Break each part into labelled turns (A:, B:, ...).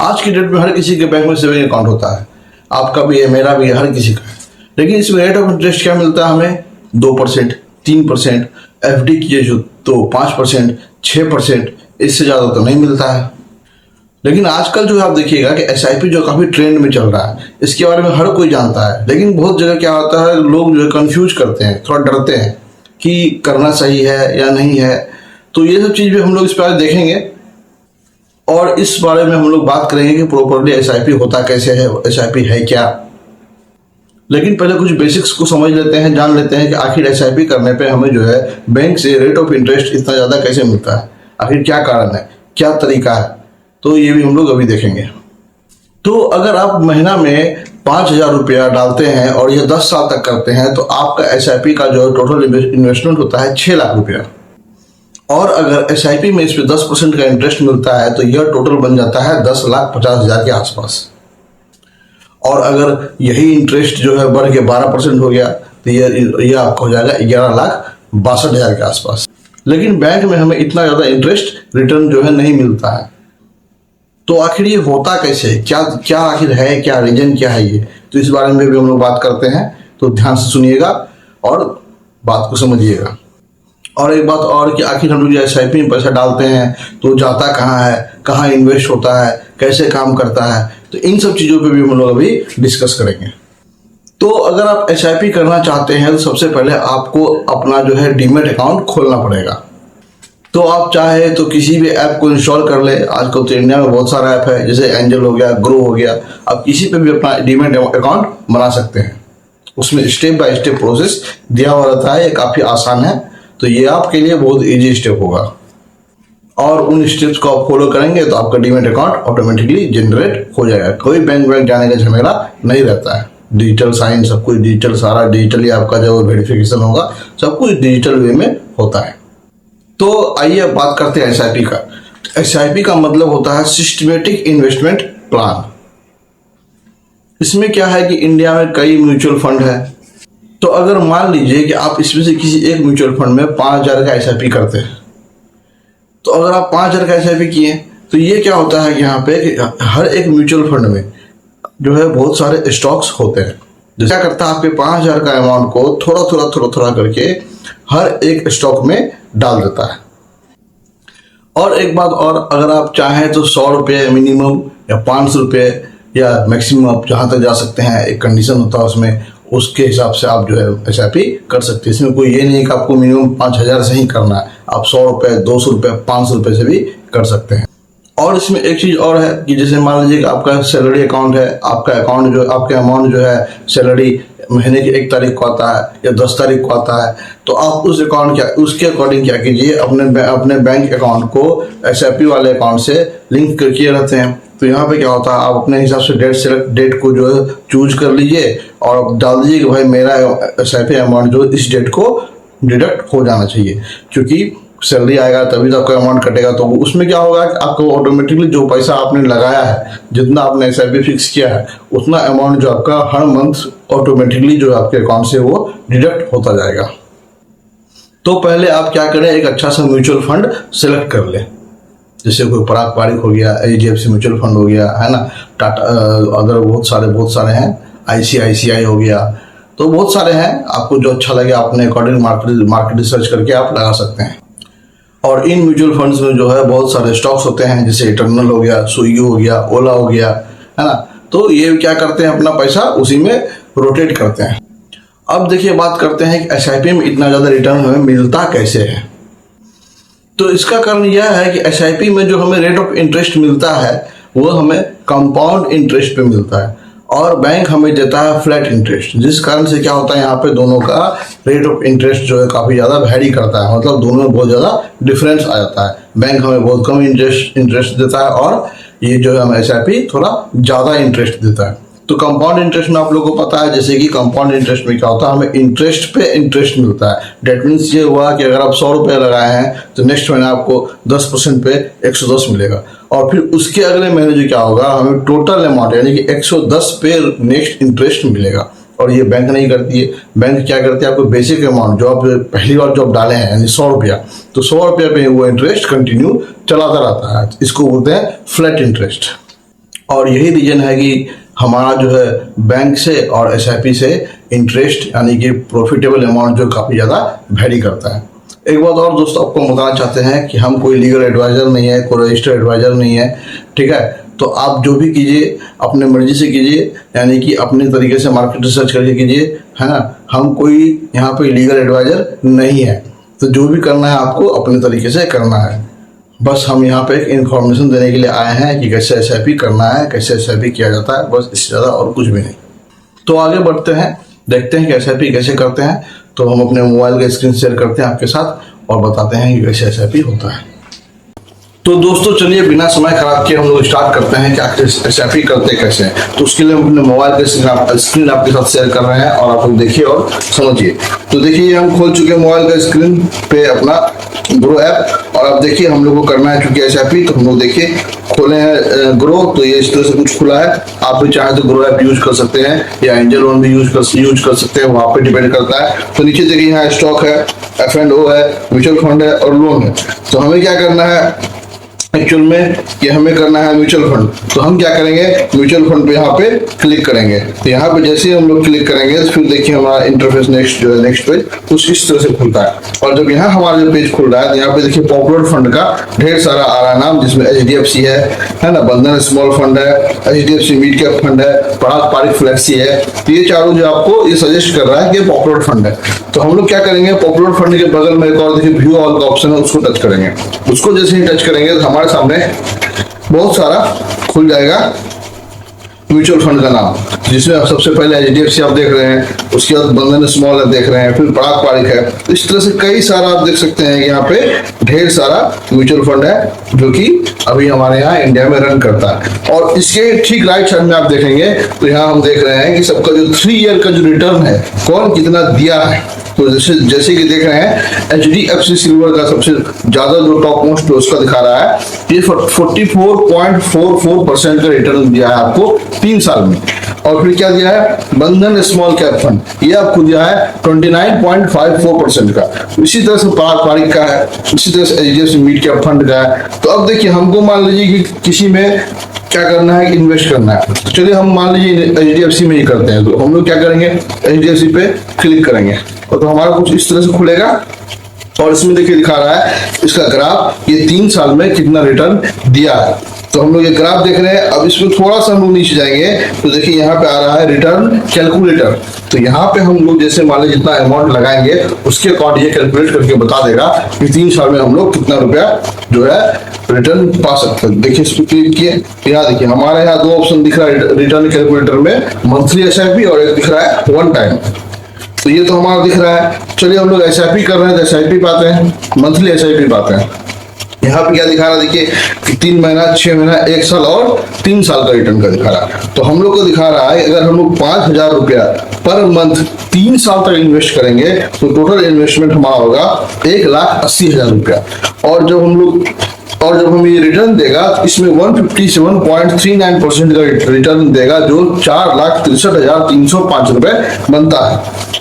A: आज की डेट में हर किसी के बैंक में सेविंग अकाउंट होता है, आपका भी है, मेरा भी है, हर किसी का है। लेकिन इसमें रेट ऑफ इंटरेस्ट क्या मिलता है हमें? 2%, 3%, एफडी की जो तो 5%, 6%, इससे ज़्यादा तो नहीं मिलता है। लेकिन आजकल जो है आप देखिएगा कि एसआईपी जो काफ़ी ट्रेंड में चल रहा है, इसके बारे में हर कोई जानता है। लेकिन बहुत जगह क्या होता है, लोग जो है कंफ्यूज करते हैं, थोड़ा डरते हैं कि करना सही है या नहीं है। तो ये सब चीज़ भी हम लोग इस पर देखेंगे और इस बारे में हम लोग बात करेंगे कि प्रॉपरली एसआईपी होता कैसे है, एसआईपी है क्या। लेकिन पहले कुछ बेसिक्स को समझ लेते हैं, जान लेते हैं कि आखिर एसआईपी करने पे हमें जो है बैंक से रेट ऑफ इंटरेस्ट इतना ज़्यादा कैसे मिलता है, आखिर क्या कारण है, क्या तरीका है। तो ये भी हम लोग अभी देखेंगे। तो अगर आप महीना में 5,000 रुपया डालते हैं और ये 10 साल तक करते हैं तो आपका एसआईपी का जो टोटल इन्वेस्टमेंट होता है 6 लाख रुपया। और अगर एसआईपी में इस पर 10% का इंटरेस्ट मिलता है तो यह टोटल बन जाता है 10,50,000 के आसपास। और अगर यही इंटरेस्ट जो है बढ़ के 12% हो गया तो यह आपका हो जाएगा 11,62,000 के आसपास। लेकिन बैंक में हमें इतना ज़्यादा इंटरेस्ट रिटर्न जो है नहीं मिलता है। तो आखिर ये होता कैसे, क्या आखिर है, क्या रीजन क्या है ये, तो इस बारे में भी हम लोग बात करते हैं। तो ध्यान से सुनिएगा और बात को समझिएगा। और एक बात और कि आखिर हम लोग एसआईपी में पैसा डालते हैं तो जाता कहाँ है, कहाँ इन्वेस्ट होता है, कैसे काम करता है, तो इन सब चीज़ों पे भी हम लोग अभी डिस्कस करेंगे। तो अगर आप एसआईपी करना चाहते हैं तो सबसे पहले आपको अपना जो है डीमैट अकाउंट खोलना पड़ेगा। तो आप चाहे तो किसी भी ऐप को इंस्टॉल कर ले। आजकल तो इंडिया में बहुत सारा ऐप है, जैसे एंजल हो गया, ग्रो हो गया। आप किसी पे भी अपना डीमैट अकाउंट बना सकते हैं। उसमें स्टेप बाय स्टेप प्रोसेस दिया हुआ रहता है, ये काफ़ी आसान है। तो ये आपके लिए बहुत इजी स्टेप होगा और उन स्टेप्स को आप फॉलो करेंगे तो आपका डीमैट अकाउंट ऑटोमेटिकली जनरेट हो जाएगा। कोई बैंक जाने का झमेला नहीं रहता है। डिजिटल साइन, सब कुछ डिजिटल, सारा डिजिटली आपका जो वेरिफिकेशन होगा सब कुछ डिजिटल वे में होता है। तो आइए अब बात करते हैं एसआईपी का। एसआईपी का मतलब होता है सिस्टमेटिक इन्वेस्टमेंट प्लान। इसमें क्या है कि इंडिया में कई म्यूचुअल फंड है। तो अगर मान लीजिए कि आप इसमें से किसी एक म्यूचुअल फंड में 5,000 का एसआईपी करते हैं, तो अगर आप 5,000 का एसआईपी किए तो ये क्या होता है कि यहाँ पे कि हर एक म्यूचुअल फंड में जो है बहुत सारे स्टॉक्स होते हैं। जो क्या करता है, आपके 5,000 का अमाउंट को थोड़ा करके हर एक स्टॉक में डाल देता है। और एक बात और, अगर आप चाहें तो 100 रुपये मिनिमम या 500 रुपये या मैक्सिमम आप जहाँ तक जा सकते हैं, एक कंडीशन होता है उसमें, उसके हिसाब से आप जो है एसआईपी कर सकते हैं। इसमें कोई ये नहीं कि आपको मिनिमम 5,000 से ही करना है, आप 100 रुपये, 200 रुपये, 500 रुपये से भी कर सकते हैं। और इसमें एक चीज़ और है कि जैसे मान लीजिए कि आपका सैलरी अकाउंट है, आपका अकाउंट जो आपके अमाउंट जो है सैलरी महीने की 1 तारीख को आता है या 10 तारीख को आता है, तो आप उसके अकॉर्डिंग क्या कीजिए, अपने बैंक अकाउंट को एसआईपी वाले अकाउंट से लिंक किए रहते हैं। तो यहाँ पे क्या होता है, आप अपने हिसाब से डेट को जो है चूज कर लीजिए और डाल दीजिए कि भाई मेरा एसआईपी अमाउंट जो इस डेट को डिडक्ट हो जाना चाहिए। क्योंकि सैलरी आएगा तभी तो आपका अमाउंट कटेगा। तो उसमें क्या होगा कि आपको ऑटोमेटिकली जो पैसा आपने लगाया है, जितना आपने एसआईपी फिक्स किया है, उतना अमाउंट जो आपका हर मंथ ऑटोमेटिकली जो आपके अकाउंट से वो डिडक्ट होता जाएगा। तो पहले आप क्या करें, एक अच्छा सा म्यूचुअल फंड सेलेक्ट कर लें। जैसे कोई पराग पारिक हो गया, एचडीएफसी म्यूचुअल फंड हो गया, है ना, टाटा, अदर बहुत सारे हैं, आईसीआईसीआई हो गया। तो बहुत सारे हैं, आपको जो अच्छा लगे अपने अकॉर्डिंग मार्केट रिसर्च करके आप लगा सकते हैं। और इन म्यूचुअल फंड्स में जो है बहुत सारे स्टॉक्स होते हैं, जैसे इटर्नल हो गया, स्विगी हो गया, ओला हो गया, है ना। तो ये क्या करते हैं, अपना पैसा उसी में रोटेट करते हैं। अब देखिए बात करते हैं कि एसआईपी में इतना ज़्यादा रिटर्न हमें मिलता कैसे है। तो इसका कारण यह है कि एसआईपी में जो हमें रेट ऑफ इंटरेस्ट मिलता है वो हमें कंपाउंड इंटरेस्ट पे मिलता है और बैंक हमें देता है फ्लैट इंटरेस्ट। जिस कारण से क्या होता है, यहाँ पे दोनों का रेट ऑफ इंटरेस्ट जो है काफ़ी ज़्यादा वैरी करता है, मतलब दोनों में बहुत ज़्यादा डिफरेंस आ जाता है। बैंक हमें बहुत कम इंटरेस्ट देता है और ये जो है हमें एसआईपी थोड़ा ज़्यादा इंटरेस्ट देता है। तो कंपाउंड इंटरेस्ट में आप लोगों को पता है, जैसे कि कंपाउंड इंटरेस्ट में क्या होता है, हमें इंटरेस्ट पे इंटरेस्ट मिलता है। डेट मीन्स ये हुआ कि अगर आप 100 रुपये लगाए हैं तो नेक्स्ट महीने आपको 10% पे 110 मिलेगा। और फिर उसके अगले महीने जो क्या होगा, हमें टोटल अमाउंट यानी कि 110 पे नेक्स्ट इंटरेस्ट मिलेगा। और ये बैंक नहीं करती है। बैंक क्या करती है, आपको बेसिक अमाउंट जो आप पहली बार जो आप डाले हैं यानी 100 रुपया, तो 100 रुपये पे वो इंटरेस्ट कंटिन्यू चलाता रहता है। इसको बोलते हैं फ्लैट इंटरेस्ट। और यही रीजन है कि हमारा जो है बैंक से और एसआईपी से इंटरेस्ट यानी कि प्रॉफिटेबल अमाउंट जो काफ़ी ज़्यादा वेरी करता है। एक बात और दोस्तों आपको बताना चाहते हैं कि हम कोई लीगल एडवाइज़र नहीं है, कोई रजिस्टर्ड एडवाइज़र नहीं है, ठीक है। तो आप जो भी कीजिए अपने मर्जी से कीजिए, यानी कि अपने तरीके से मार्केट रिसर्च करके कीजिए, है ना। हम कोई यहाँ पे लीगल एडवाइज़र नहीं है, तो जो भी करना है आपको अपने तरीके से करना है। बस हम यहाँ पे एक इन्फॉर्मेशन देने के लिए आए हैं कि कैसे एसआईपी करना है, कैसे एसआईपी किया जाता है, बस इससे ज़्यादा और कुछ भी नहीं। तो आगे बढ़ते हैं, देखते हैं कि एसआईपी कैसे करते हैं। तो हम अपने मोबाइल का स्क्रीन शेयर करते हैं आपके साथ और बताते हैं कि कैसे एसआईपी होता है। तो दोस्तों चलिए बिना समय खराब किए हम लोग स्टार्ट करते हैं कि एसआईपी करते कैसे हैं। तो उसके लिए हम अपने मोबाइल का स्क्रीन आपके साथ शेयर कर रहे हैं और आप लोग देखिए और समझिए। तो देखिए हम खोल चुके हैं मोबाइल का स्क्रीन पे अपना ग्रो ऐप, और अब देखिए हम लोग को करना है क्योंकि एसआईपी। तो हम लोग देखिए खोले हैं ग्रो, तो ये इस तरह से कुछ खुला है। आप भी चाहे तो ग्रो ऐप यूज कर सकते हैं या एंजल लोन भी यूज कर सकते हैं, वहाँ पे डिपेंड करता है। तो नीचे देखिए यहाँ स्टॉक है, F&O है, म्यूचुअल फंड है और लोन है। तो हमें क्या करना है एक्चुअल में कि हमें करना है म्यूचुअल फंड। तो हम क्या करेंगे, म्यूचुअल फंड पे यहाँ पे क्लिक करेंगे। तो यहाँ पे जैसे ही हम लोग क्लिक करेंगे तो फिर देखिए हमारा इंटरफेस नेक्स्ट पेज कुछ इस तरह से खुलता है। और जब यहाँ हमारा जो पेज खुल रहा है तो यहाँ पे देखिए पॉपुलर फंड का ढेर सारा आ रहा है नाम, जिसमें HDFC है ना, बंधन स्मॉल फंड है, HDFC मिड कैप फंड है, पराग पारिक फ्लेक्सी है। तो ये चारों जो आपको ये सजेस्ट कर रहा है कि पॉपुलर फंड है। तो हम लोग क्या करेंगे, पॉपुलर फंड के बगल में एक और देखिए व्यू ऑल का ऑप्शन है, उसको टच करेंगे। उसको जैसे ही टच करेंगे तो हमारे सामने बहुत सारा खुल जाएगा म्यूचुअल फंड का नाम, जिसमें सबसे पहले HDFC आप देख रहे हैं, उसके बाद बंधन स्मॉल देख रहे हैं, फिर पराग पारिक है। तो इस तरह से कई सारा आप देख सकते हैं कि यहाँ पे ढेर सारा म्यूचुअल फंड है जो कि अभी हमारे यहाँ इंडिया में रन करता है। और इसके ठीक राइट साइड में आप देखेंगे तो यहाँ हम देख रहे हैं कि सबका जो 3 ईयर का जो रिटर्न है कौन कितना दिया है। तो जैसे कि देख रहे हैं HDFC सिल्वर का सबसे ज्यादा जो टॉप मोस्ट है उसका दिखा रहा है, ये 44.44% का रिटर्न दिया है आपको 3 साल में। और फिर क्या दिया है, बंधन स्मॉल कैप फंड, ये आपको दिया है 29.54% का। इसी तरह से पराग पारिक का है, इसी तरह से HDFC मिड कैप फंड का है। तो अब देखिए हमको मान लीजिए कि किसी में क्या करना है, इन्वेस्ट करना है। तो चलिए हम मान लीजिए HDFC में ही करते हैं। तो हम लोग क्या करेंगे, HDFC पे क्लिक करेंगे और तो हमारा कुछ इस तरह से खुलेगा। और इसमें देखिए दिखा रहा है इसका ग्राफ, ये 3 साल में कितना रिटर्न दिया है। तो हम लोग ये ग्राफ देख रहे हैं। अब इसमें थोड़ा सा हम लोग नीचे जाएंगे तो देखिए यहाँ पे आ रहा है रिटर्न कैलकुलेटर। तो यहाँ पे हम लोग जैसे मान लीजिए जितना अमाउंट लगाएंगे उसके अकॉर्डिंग ये कैलकुलेट करके बता देगा कि 3 साल में हम लोग कितना रुपया जो है रिटर्न पा सकते हैं। देखिए इसको क्लिक किए, यहाँ देखिए हमारे यहाँ 2 ऑप्शन दिख रहा है रिटर्न कैलकुलेटर में, मंथली एसआईपी और एक दिख रहा है वन टाइम। तो ये तो हमारा दिख रहा है। चलिए हम लोग एसआईपी कर रहे हैं तो एसआईपी पाते हैं, मंथली एसआईपी पाते हैं। यहाँ पे क्या दिखा रहा है देखिए कि 3 महीना, 6 महीना, 1 साल और 3 साल का रिटर्न का दिखा रहा है। तो हम लोग को दिखा रहा है अगर हम लोग 5,000 रुपया पर मंथ 3 साल तक इन्वेस्ट करेंगे तो टोटल इन्वेस्टमेंट हमारा होगा 1,80,000 रुपया। और जब हमें ये रिटर्न देगा तो इसमें 157.39% का रिटर्न देगा, जो 4,63,305 रुपए बनता है।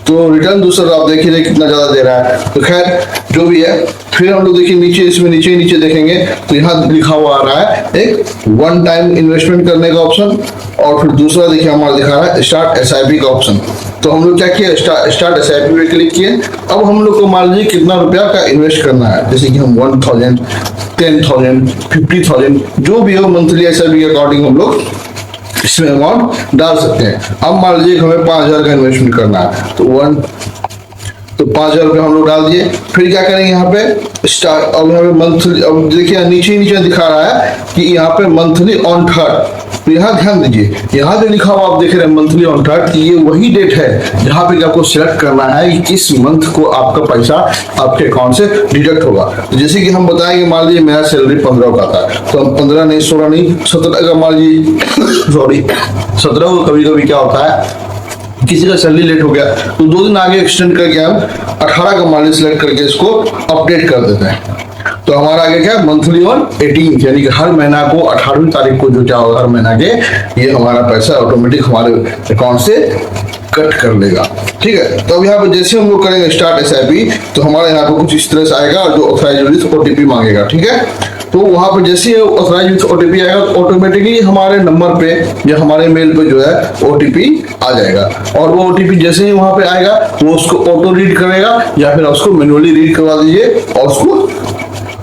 A: तो रिटर्न दूसरा आप देखिए कितना ज्यादा दे रहा है। तो खैर जो भी है, फिर हम लोग देखिए नीचे, इसमें नीचे देखेंगे तो यहाँ लिखा हुआ आ रहा है एक वन टाइम इन्वेस्टमेंट करने का ऑप्शन, और फिर दूसरा देखिए हमारा दिखा रहा है स्टार्ट एसआईपी का ऑप्शन। तो हम लोग क्या किए, स्टार्ट एसआईपी पे क्लिक किए। अब हम लोग को मान लीजिए कितना रुपया का इन्वेस्ट करना है, जैसे कि हम 1,000, 10,000, 50,000 जो भी हो मंथली एसआईपी के अकॉर्डिंग हम लोग इसमें अमाउंट डाल सकते हैं। अब मान लीजिए हमें 5,000 का इन्वेस्टमेंट करना है तो 5,000 रुपये हम लोग डाल दिए। फिर क्या करेंगे यहाँ पे स्टार्ट, अब यहाँ पे मंथली, अब देखिए नीचे दिखा रहा है कि यहाँ पे मंथली ऑन थर्ड। तो यहाँ ध्यान दीजिए, यहाँ जो लिखा हुआ आप देख रहे हैं मंथली ऑन थर्ड, ये वही डेट है जहाँ पे आपको सिलेक्ट करना है कि किस मंथ को आपका पैसा आपके अकाउंट से डिडक्ट होगा। तो जैसे कि हम बताएंगे मान लीजिए मेरा सैलरी 15 का था, तो हम 15 नहीं, 16 नहीं, 17 का मान लीजिए सॉरी 17 को कभी क्या होता है, किसी का सैलरी लेट हो गया तो 2 दिन आगे एक्सटेंड करके हम 18 का मान लीजिए सिलेक्ट करके इसको अपडेट कर देते हैं। तो हमारा आगे क्या मंथली ऑन 18, यानी कि हर महीना को 18वीं तारीख को जो क्या होगा हर महीना के, ये हमारा पैसा ऑटोमेटिक हमारे अकाउंट से कट कर लेगा। ठीक है, तो अब यहाँ पे जैसे हम लोग करेंगे स्टार्ट SIP, तो हमारे यहाँ पे कुछ इस तरह से आएगा और जो ऑथराइज विथ OTP मांगेगा। ठीक है, तो वहां पे जैसे ऑथराइज विथ OTP आएगा तो ऑटोमेटिकली हमारे नंबर पे या हमारे मेल पे जो है OTP आ जाएगा, और वो OTP जैसे ही वहां पे आएगा वो उसको ऑटो रीड करेगा या फिर उसको मैन्युअली रीड करवा दीजिए और उसको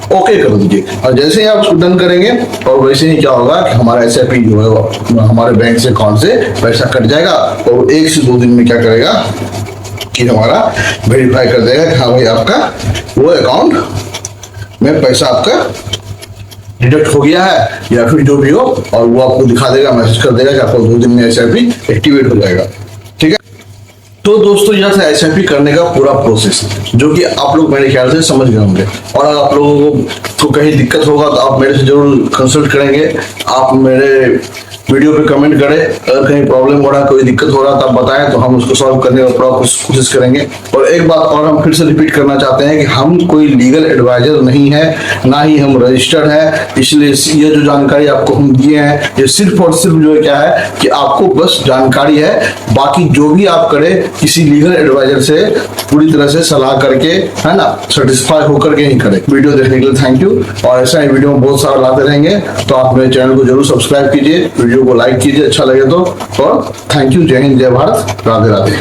A: ओके कर दीजिए। और जैसे ही आप उसको डन करेंगे और वैसे ही क्या होगा कि हमारा SIP जो है वो हमारे बैंक से अकाउंट से पैसा कट जाएगा, और 1 से 2 दिन में क्या करेगा कि हमारा वेरीफाई कर देगा कि हाँ भाई आपका वो अकाउंट में पैसा आपका डिडक्ट हो गया है या फिर जो भी हो, और वो आपको दिखा देगा, मैसेज कर देगा कि आपको 2 दिन में SIP एक्टिवेट हो जाएगा। ठीक है, तो दोस्तों यह था SIP करने का पूरा प्रोसेस, जो कि आप लोग मेरे ख्याल से समझ गए होंगे। और अगर आप लोगों को कहीं दिक्कत होगा तो आप मेरे से जरूर कंसल्ट करेंगे, आप मेरे वीडियो पे कमेंट करें। अगर कहीं प्रॉब्लम हो रहा है, कोई दिक्कत हो रहा है तो आप बताएं, तो हम उसको सॉल्व करने का पूरा कोशिश करेंगे। और एक बात और हम फिर से रिपीट करना चाहते हैं कि हम कोई लीगल एडवाइजर नहीं है, ना ही हम रजिस्टर्ड है, इसलिए ये जो जानकारी आपको हम दिए हैं ये सिर्फ और सिर्फ जो है क्या है कि आपको बस जानकारी है। बाकी जो भी आप करें किसी लीगल एडवाइजर से पूरी तरह से सलाह करके, है ना, सेटिस्फाई होकर के ही करें। वीडियो देखने के लिए थैंक यू, और ऐसा ही वीडियो बहुत सारा लाते रहेंगे, तो आप मेरे चैनल को जरूर सब्सक्राइब कीजिए, वीडियो को लाइक कीजिए अच्छा लगे तो, और थैंक यू। जय हिंद, जय भारत, राधे राधे।